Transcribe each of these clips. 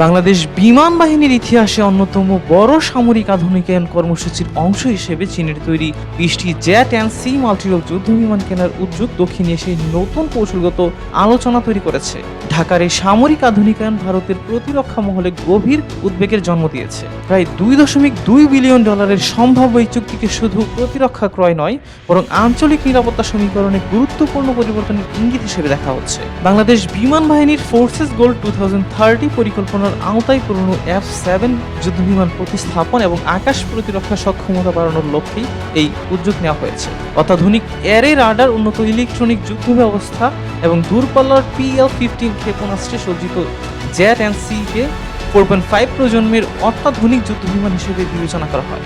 বাংলাদেশ বিমান বাহিনীর ইতিহাসে অন্যতম বড় সামরিক আধুনিকায়ন কর্মসূচির অংশ হিসেবে চীনের তৈরি 20টি জেট অ্যান্ড সি মাল্টিরোল যুদ্ধ বিমান কেনার উদ্যোগ দক্ষিণ এশিয়ায় নতুন কৌশলগত আলোচনা তৈরি করেছে। ঢাকার এই সামরিক আধুনিকায়ন ভারতের প্রতিরক্ষা মহলে গভীর উদ্বেগের জন্ম দিয়েছে। প্রায় $2.2 বিলিয়ন সম্ভাব্য এই চুক্তিকে শুধু প্রতিরক্ষা ক্রয় নয়, বরং আঞ্চলিক নিরাপত্তা সমীকরণে গুরুত্বপূর্ণ পরিবর্তনের ইঙ্গিত হিসেবে দেখা হচ্ছে। বাংলাদেশ বিমান বাহিনীর ফোর্সেস গোল 2030 পরিকল্পনার আওতায় পুরনো F-7 যুদ্ধবিমান প্রতিস্থাপন এবং আকাশ প্রতিরক্ষা সক্ষমতা বাড়ানোর লক্ষ্যেই এই উদ্যোগ নেওয়া হয়েছে। অত্যাধুনিক এরে রাডার, উন্নত ইলেকট্রনিক যুদ্ধ ব্যবস্থা এবং দূরপাল্লার PL-15 ক্ষেপণাস্ত্রে সজ্জিত জেট অ্যান্ড সি কে 4.5 প্রজন্মের অত্যাধুনিক যুদ্ধবিমান হিসেবে বিবেচনা করা হয়।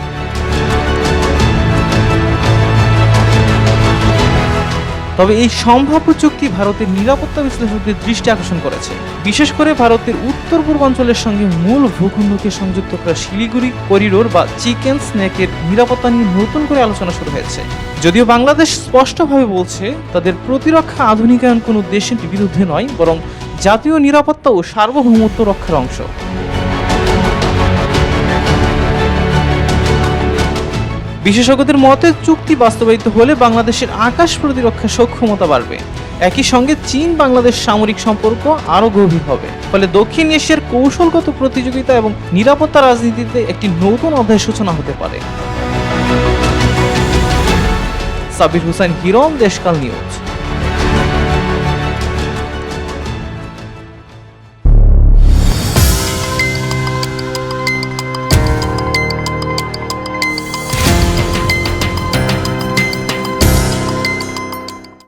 তবে এই সম্ভাব্য চুক্তি ভারতের নিরাপত্তা বিশ্লেষকদের দৃষ্টি আকর্ষণ করেছে। বিশেষ করে ভারতের উত্তর পূর্বাঞ্চলের সঙ্গে মূল ভূখণ্ডকে সংযুক্ত করা শিলিগুড়ি করিডোর বা চিকেন স্নেকের নিরাপত্তা নিয়ে নতুন করে আলোচনা শুরু হয়েছে। যদিও বাংলাদেশ স্পষ্টভাবে বলছে তাদের প্রতিরক্ষা আধুনিকায়ন কোনো দেশের বিরুদ্ধে নয়, বরং জাতীয় নিরাপত্তা ও সার্বভৌমত্ব রক্ষার অংশ। বিশেষজ্ঞদের মতে চুক্তি বাস্তবায়িত হলে বাংলাদেশের আকাশ প্রতিরক্ষা সক্ষমতা বাড়বে। একই সঙ্গে চীন বাংলাদেশ সামরিক সম্পর্ক আরও গভীর হবে। ফলে দক্ষিণ এশিয়ার কৌশলগত প্রতিযোগিতা এবং নিরাপত্তা রাজনীতিতে একটি নতুন অধ্যায়ের সূচনা হতে পারে। সাবির হোসেন হিরণ, দেশকাল নিউজ।